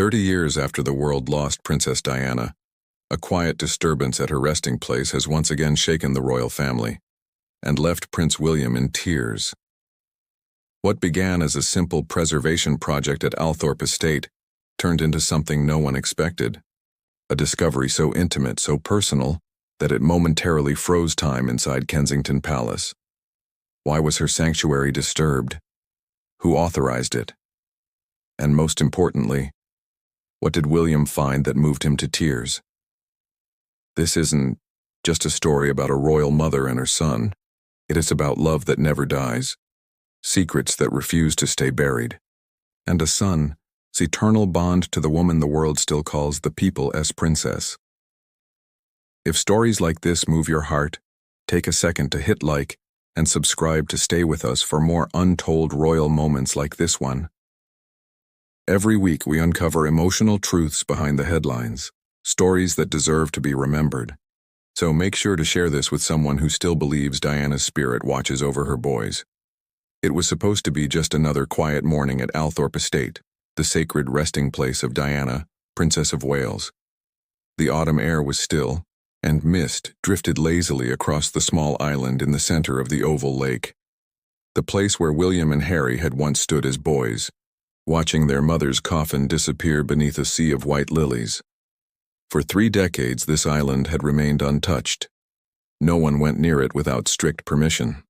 30 years after the world lost Princess Diana, a quiet disturbance at her resting place has once again shaken the royal family and left Prince William in tears. What began as a simple preservation project at Althorp Estate turned into something no one expected, a discovery so intimate, so personal, that it momentarily froze time inside Kensington Palace. Why was her sanctuary disturbed? Who authorized it? And most importantly, what did William find that moved him to tears? This isn't just a story about a royal mother and her son. It is about love that never dies, secrets that refuse to stay buried, and a son's eternal bond to the woman the world still calls the people's princess. If stories like this move your heart, take a second to hit like and subscribe to stay with us for more untold royal moments like this one. Every week we uncover emotional truths behind the headlines, stories that deserve to be remembered. So make sure to share this with someone who still believes Diana's spirit watches over her boys. It was supposed to be just another quiet morning at Althorp Estate, the sacred resting place of Diana, Princess of Wales. The autumn air was still, and mist drifted lazily across the small island in the center of the oval lake. The place where William and Harry had once stood as boys, watching their mother's coffin disappear beneath a sea of white lilies. For 3 decades this island had remained untouched. No one went near it without strict permission.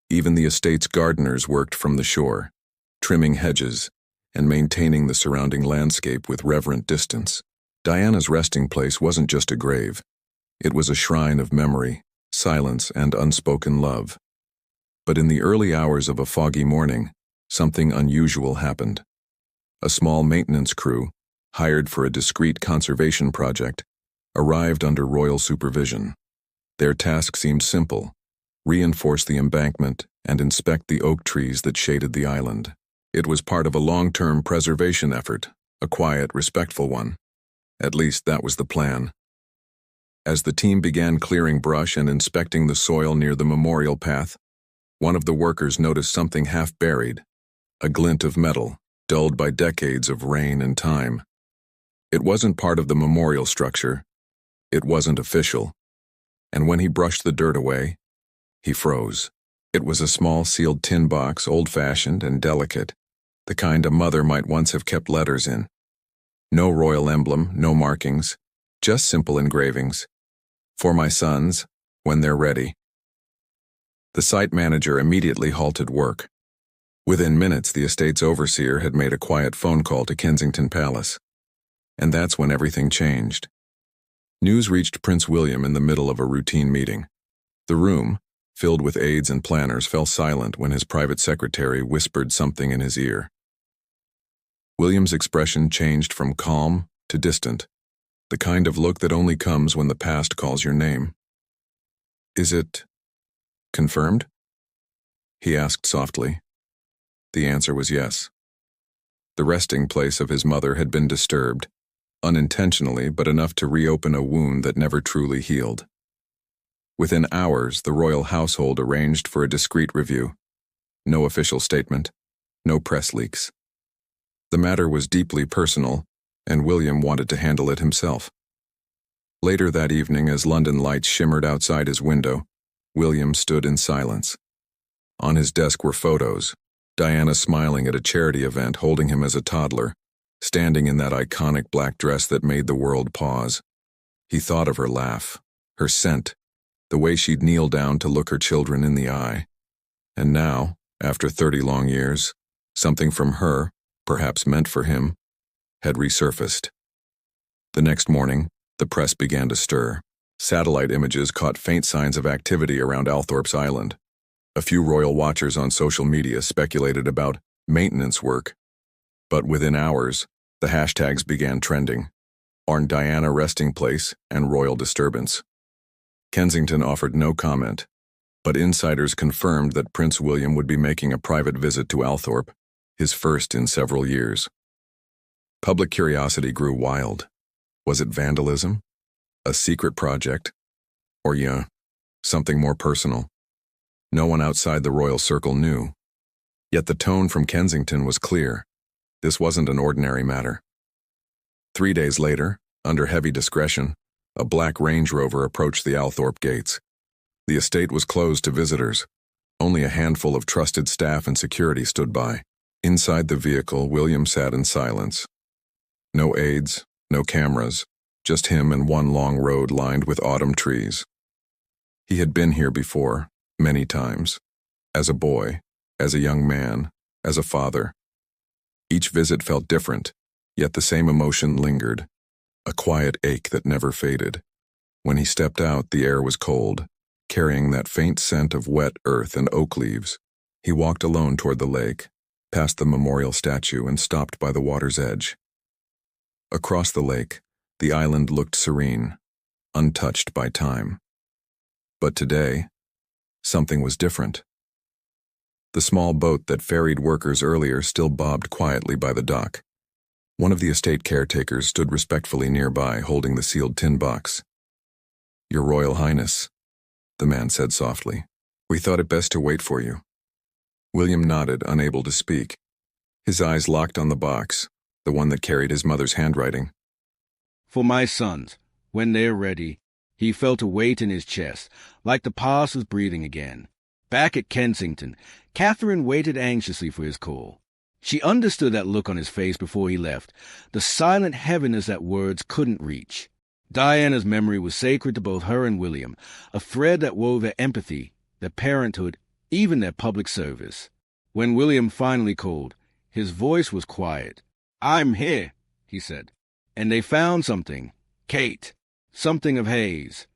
Even the estate's gardeners worked from the shore, trimming hedges and maintaining the surrounding landscape with reverent distance. Diana's resting place wasn't just a grave. It was a shrine of memory, silence, and unspoken love. But in the early hours of a foggy morning, something unusual happened. A small maintenance crew, hired for a discreet conservation project, arrived under royal supervision. Their task seemed simple: reinforce the embankment and inspect the oak trees that shaded the island. It was part of a long-term preservation effort, a quiet, respectful one. At least that was the plan. As the team began clearing brush and inspecting the soil near the memorial path, one of the workers noticed something half-buried, a glint of metal, dulled by decades of rain and time. It wasn't part of the memorial structure. It wasn't official. And when he brushed the dirt away, he froze. It was a small sealed tin box, old-fashioned and delicate, the kind a mother might once have kept letters in. No royal emblem, no markings, just simple engravings. For my sons, when they're ready. The site manager immediately halted work. Within minutes, the estate's overseer had made a quiet phone call to Kensington Palace. And that's when everything changed. News reached Prince William in the middle of a routine meeting. The room, filled with aides and planners, fell silent when his private secretary whispered something in his ear. William's expression changed from calm to distant, the kind of look that only comes when the past calls your name. "Is it confirmed?" he asked softly. The answer was yes. The resting place of his mother had been disturbed, unintentionally but enough to reopen a wound that never truly healed. Within hours, the royal household arranged for a discreet review. No official statement, no press leaks. The matter was deeply personal, and William wanted to handle it himself. Later that evening, as London lights shimmered outside his window, William stood in silence. On his desk were photos: Diana smiling at a charity event, holding him as a toddler, standing in that iconic black dress that made the world pause. He thought of her laugh, her scent, the way she'd kneel down to look her children in the eye. And now, after 30 long years, something from her, perhaps meant for him, had resurfaced. The next morning, the press began to stir. Satellite images caught faint signs of activity around Althorp's Island. A few royal watchers on social media speculated about maintenance work. But within hours, the hashtags began trending: on Diana resting place and royal disturbance. Kensington offered no comment, but insiders confirmed that Prince William would be making a private visit to Althorp, his first in several years. Public curiosity grew wild. Was it vandalism? A secret project? Or something more personal? No one outside the royal circle knew. Yet the tone from Kensington was clear. This wasn't an ordinary matter. 3 days later, under heavy discretion, a black Range Rover approached the Althorp gates. The estate was closed to visitors. Only a handful of trusted staff and security stood by. Inside the vehicle, William sat in silence. No aides, no cameras, just him and one long road lined with autumn trees. He had been here before, many times. As a boy, as a young man, as a father. Each visit felt different, yet the same emotion lingered, a quiet ache that never faded. When he stepped out, the air was cold, carrying that faint scent of wet earth and oak leaves. He walked alone toward the lake, past the memorial statue, and stopped by the water's edge. Across the lake, the island looked serene, untouched by time. But today, something was different. The small boat that ferried workers earlier still bobbed quietly by the dock. One of the estate caretakers stood respectfully nearby, holding the sealed tin box. "Your Royal Highness," the man said softly, "we thought it best to wait for you." William nodded, unable to speak. His eyes locked on the box, the one that carried his mother's handwriting. "For my sons, when they're ready." He felt a weight in his chest, like the past was breathing again. Back at Kensington, Catherine waited anxiously for his call. She understood that look on his face before he left, the silent heaviness that words couldn't reach. Diana's memory was sacred to both her and William, a thread that wove their empathy, their parenthood, even their public service. When William finally called, his voice was quiet. "I'm here," he said. "And they found something. Kate. Something of Hayes."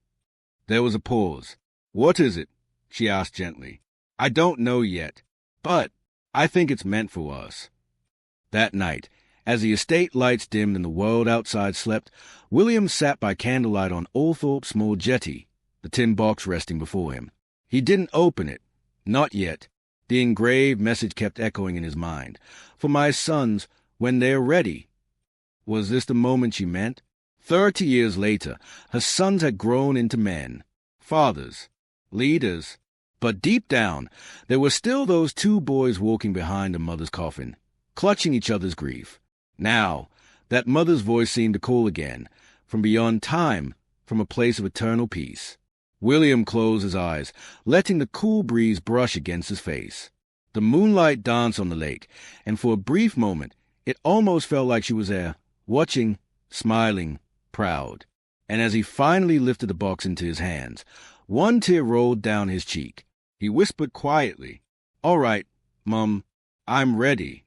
There was a pause. "What is it?" she asked gently. "I don't know yet, but I think it's meant for us." That night, as the estate lights dimmed and the world outside slept, William sat by candlelight on Althorp's small jetty, the tin box resting before him. He didn't open it. Not yet. The engraved message kept echoing in his mind. "For my sons, when they're ready." Was this the moment she meant? 30 years later, her sons had grown into men, fathers, leaders. But deep down, there were still those two boys walking behind a mother's coffin, clutching each other's grief. Now, that mother's voice seemed to call again, from beyond time, from a place of eternal peace. William closed his eyes, letting the cool breeze brush against his face. The moonlight danced on the lake, and for a brief moment, it almost felt like she was there, watching, smiling, proud. And as he finally lifted the box into his hands, one tear rolled down his cheek. He whispered quietly, "All right, Mum, I'm ready."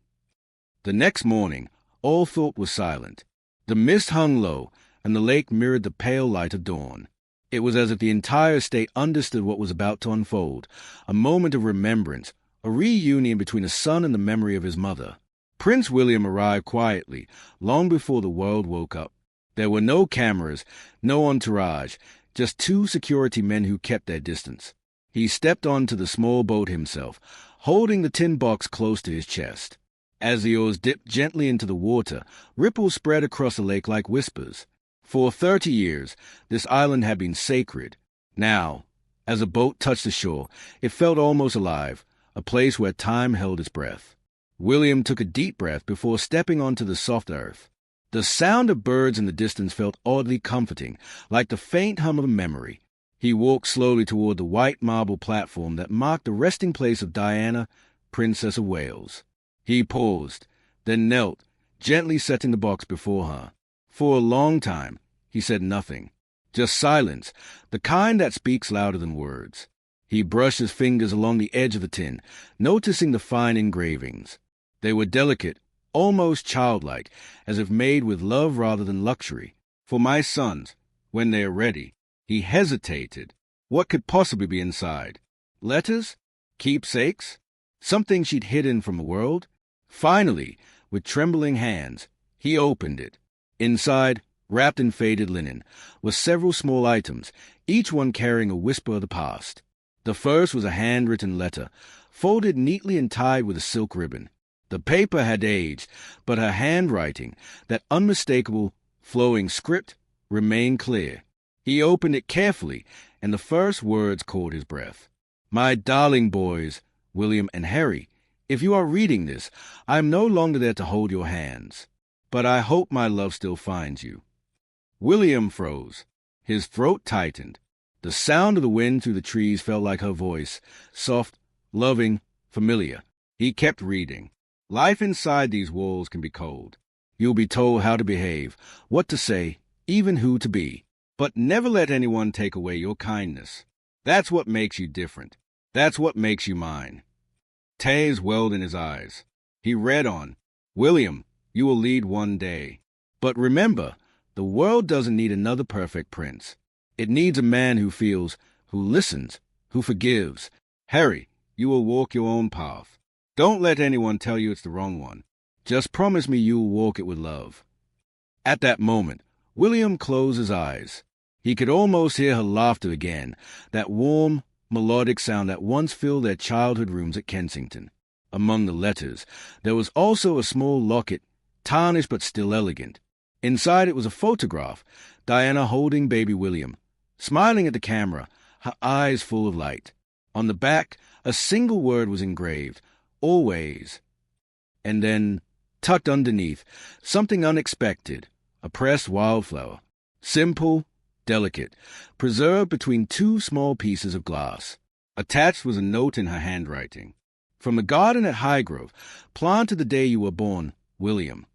The next morning, Althorp was silent. The mist hung low, and the lake mirrored the pale light of dawn. It was as if the entire estate understood what was about to unfold, a moment of remembrance, a reunion between a son and the memory of his mother. Prince William arrived quietly, long before the world woke up. There were no cameras, no entourage, just two security men who kept their distance. He stepped onto the small boat himself, holding the tin box close to his chest. As the oars dipped gently into the water, ripples spread across the lake like whispers. For 30 years, this island had been sacred. Now, as the boat touched the shore, it felt almost alive, a place where time held its breath. William took a deep breath before stepping onto the soft earth. The sound of birds in the distance felt oddly comforting, like the faint hum of a memory. He walked slowly toward the white marble platform that marked the resting place of Diana, Princess of Wales. He paused, then knelt, gently setting the box before her. For a long time, he said nothing, just silence, the kind that speaks louder than words. He brushed his fingers along the edge of the tin, noticing the fine engravings. They were delicate, almost childlike, as if made with love rather than luxury. "For my sons, when they are ready." He hesitated. What could possibly be inside? Letters? Keepsakes? Something she'd hidden from the world? Finally, with trembling hands, he opened it. Inside, wrapped in faded linen, were several small items, each one carrying a whisper of the past. The first was a handwritten letter, folded neatly and tied with a silk ribbon. The paper had aged, but her handwriting, that unmistakable, flowing script, remained clear. He opened it carefully, and the first words caught his breath. "My darling boys, William and Harry, if you are reading this, I am no longer there to hold your hands, but I hope my love still finds you. William froze. His throat tightened. The sound of the wind through the trees felt like her voice, soft, loving, familiar. He kept reading. Life inside these walls can be cold. You'll be told how to behave, what to say, even who to be. But never let anyone take away your kindness. That's what makes you different. That's what makes you mine. Tears welled in his eyes. He read on. William, you will lead one day. But remember, the world doesn't need another perfect prince. It needs a man who feels, who listens, who forgives. Harry, you will walk your own path. Don't let anyone tell you it's the wrong one. Just promise me you will walk it with love. At that moment, William closed his eyes. He could almost hear her laughter again, that warm, melodic sound that once filled their childhood rooms at Kensington. Among the letters, there was also a small locket, tarnished but still elegant. Inside it was a photograph, Diana holding baby William, smiling at the camera, her eyes full of light. On the back, a single word was engraved, always. And then, tucked underneath, something unexpected, a pressed wildflower. Simple, delicate, preserved between two small pieces of glass. Attached was a note in her handwriting. From the garden at Highgrove, planted the day you were born, William.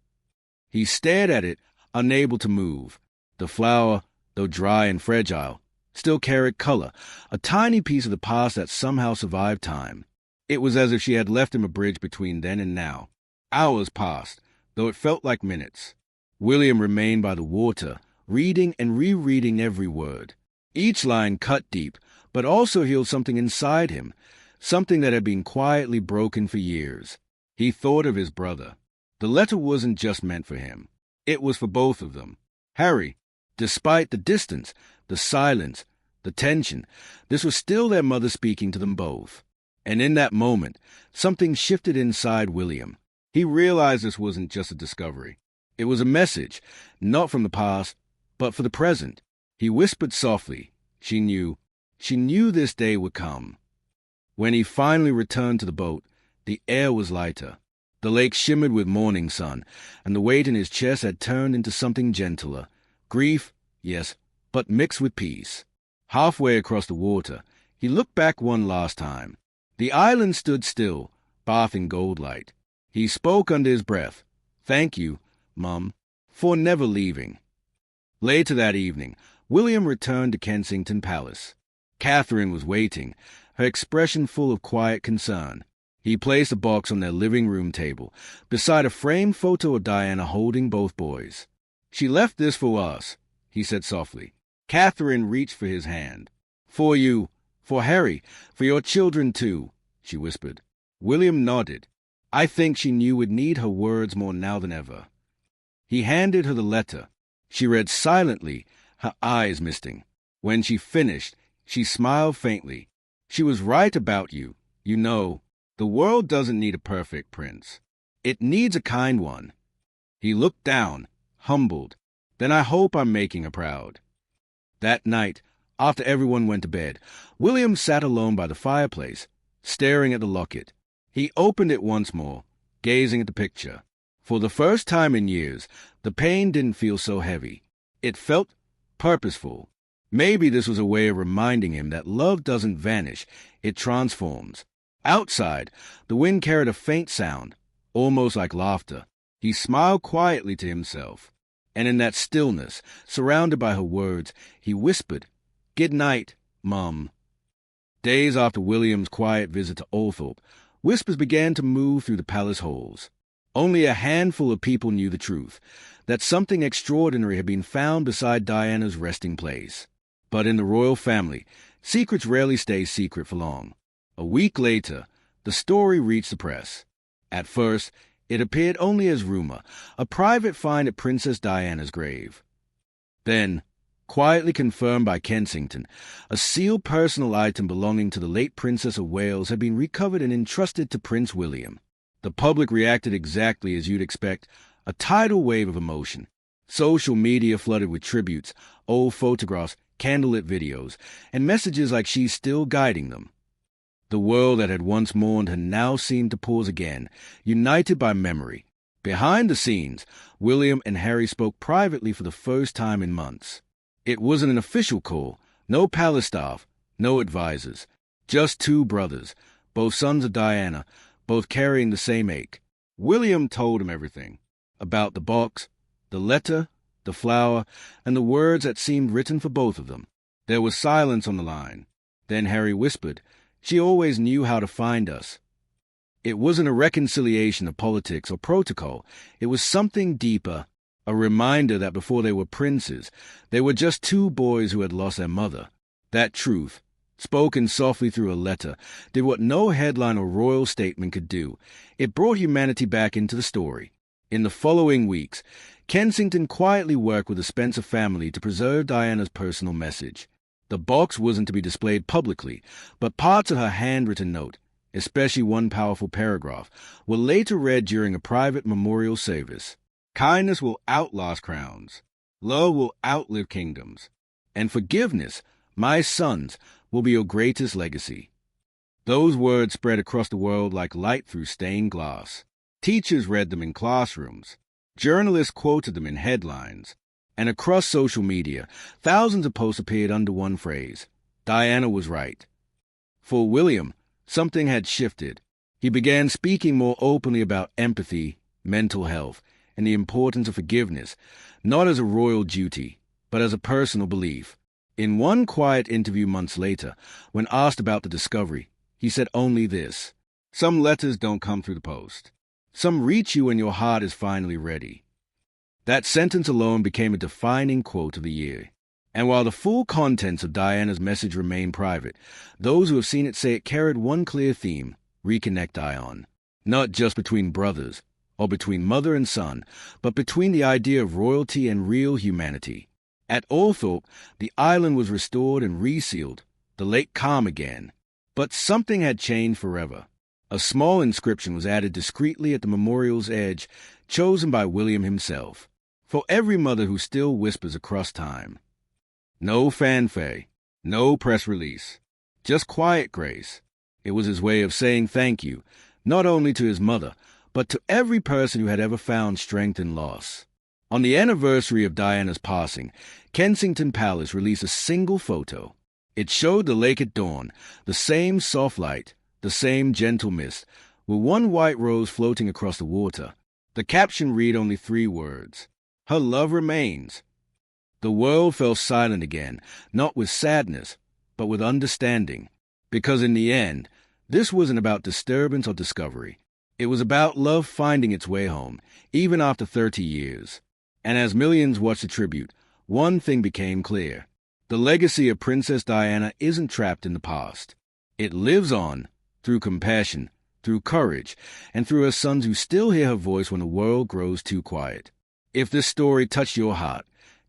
He stared at it, unable to move. The flower, though dry and fragile, still carried color, a tiny piece of the past that somehow survived time. It was as if she had left him a bridge between then and now. Hours passed, though it felt like minutes. William remained by the water, reading and rereading every word. Each line cut deep, but also healed something inside him, something that had been quietly broken for years. He thought of his brother. The letter wasn't just meant for him. It was for both of them. Harry, despite the distance, the silence, the tension, this was still their mother speaking to them both. And in that moment, something shifted inside William. He realized this wasn't just a discovery. It was a message, not from the past, but for the present. He whispered softly. She knew this day would come. When he finally returned to the boat, the air was lighter. The lake shimmered with morning sun, and the weight in his chest had turned into something gentler. Grief, yes, but mixed with peace. Halfway across the water, he looked back one last time. The island stood still, bathed in gold light. He spoke under his breath. Thank you, Mum, for never leaving. Later that evening, William returned to Kensington Palace. Catherine was waiting, her expression full of quiet concern. He placed a box on their living room table, beside a framed photo of Diana holding both boys. She left this for us, he said softly. Catherine reached for his hand. For you, for Harry, for your children too, she whispered. William nodded. I think she knew would need her words more now than ever. He handed her the letter. She read silently, her eyes misting. When she finished, she smiled faintly. She was right about you. You know, the world doesn't need a perfect prince. It needs a kind one. He looked down, humbled. Then I hope I'm making her proud. That night, after everyone went to bed, William sat alone by the fireplace, staring at the locket. He opened it once more, gazing at the picture. For the first time in years, the pain didn't feel so heavy. It felt purposeful. Maybe this was a way of reminding him that love doesn't vanish, it transforms. Outside, the wind carried a faint sound, almost like laughter. He smiled quietly to himself. And in that stillness, surrounded by her words, he whispered, Good night, Mum. Days after William's quiet visit to Althorp, whispers began to move through the palace halls. Only a handful of people knew the truth, that something extraordinary had been found beside Diana's resting place. But in the royal family, secrets rarely stay secret for long. A week later, the story reached the press. At first, it appeared only as rumor, a private find at Princess Diana's grave. Then, quietly confirmed by Kensington, a sealed personal item belonging to the late Princess of Wales had been recovered and entrusted to Prince William. The public reacted exactly as you'd expect, a tidal wave of emotion. Social media flooded with tributes, old photographs, candlelit videos, and messages like she's still guiding them. The world that had once mourned her now seemed to pause again, united by memory. Behind the scenes, William and Harry spoke privately for the first time in months. It wasn't an official call, no palace staff, no advisors, just two brothers, both sons of Diana, both carrying the same ache. William told him everything, about the box, the letter, the flower, and the words that seemed written for both of them. There was silence on the line. Then Harry whispered, "She always knew how to find us." It wasn't a reconciliation of politics or protocol. It was something deeper, a reminder that before they were princes, they were just two boys who had lost their mother. That truth, spoken softly through a letter, did what no headline or royal statement could do. It brought humanity back into the story. In the following weeks, Kensington quietly worked with the Spencer family to preserve Diana's personal message. The box wasn't to be displayed publicly, but parts of her handwritten note, especially one powerful paragraph, were later read during a private memorial service. Kindness will outlast crowns. Love will outlive kingdoms. And forgiveness, my sons, will be your greatest legacy. Those words spread across the world like light through stained glass. Teachers read them in classrooms. Journalists quoted them in headlines. And across social media, thousands of posts appeared under one phrase: Diana was right. For William, something had shifted. He began speaking more openly about empathy, mental health, and the importance of forgiveness, not as a royal duty, but as a personal belief. In one quiet interview months later, when asked about the discovery, he said only this: "Some letters don't come through the post. Some reach you when your heart is finally ready." That sentence alone became a defining quote of the year. And while the full contents of Diana's message remain private, those who have seen it say it carried one clear theme: reconnect Ion. Not just between brothers, or between mother and son, but between the idea of royalty and real humanity. At Althorp, the island was restored and resealed, the lake calm again. But something had changed forever. A small inscription was added discreetly at the memorial's edge, chosen by William himself, for every mother who still whispers across time. No fanfare, no press release, just quiet grace. It was his way of saying thank you, not only to his mother, but to every person who had ever found strength in loss. On the anniversary of Diana's passing, Kensington Palace released a single photo. It showed the lake at dawn, the same soft light, the same gentle mist, with one white rose floating across the water. The caption read only 3 words: "Her love remains." The world fell silent again, not with sadness, but with understanding. Because in the end, this wasn't about disturbance or discovery. It was about love finding its way home, even after 30 years. And as millions watched the tribute, one thing became clear. The legacy of Princess Diana isn't trapped in the past. It lives on, through compassion, through courage, and through her sons who still hear her voice when the world grows too quiet. If this story touched your heart,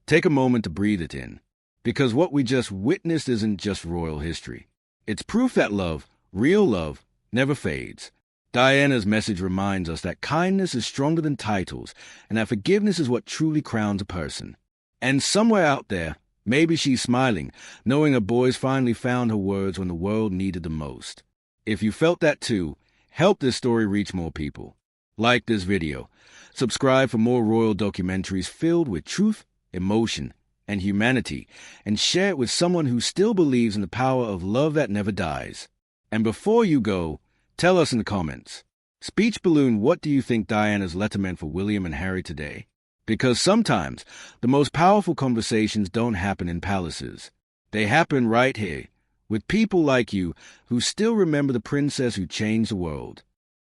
take a moment to breathe it in. Because what we just witnessed isn't just royal history. It's proof that love, real love, never fades. Diana's message reminds us that kindness is stronger than titles, and that forgiveness is what truly crowns a person. And somewhere out there, maybe she's smiling, knowing her boys finally found her words when the world needed them most. If you felt that too, help this story reach more people. Like this video. Subscribe for more royal documentaries filled with truth, emotion, and humanity, and share it with someone who still believes in the power of love that never dies. And before you go, tell us in the comments. Speech Balloon, what do you think Diana's letter meant for William and Harry today? Because sometimes the most powerful conversations don't happen in palaces. They happen right here, with people like you who still remember the princess who changed the world.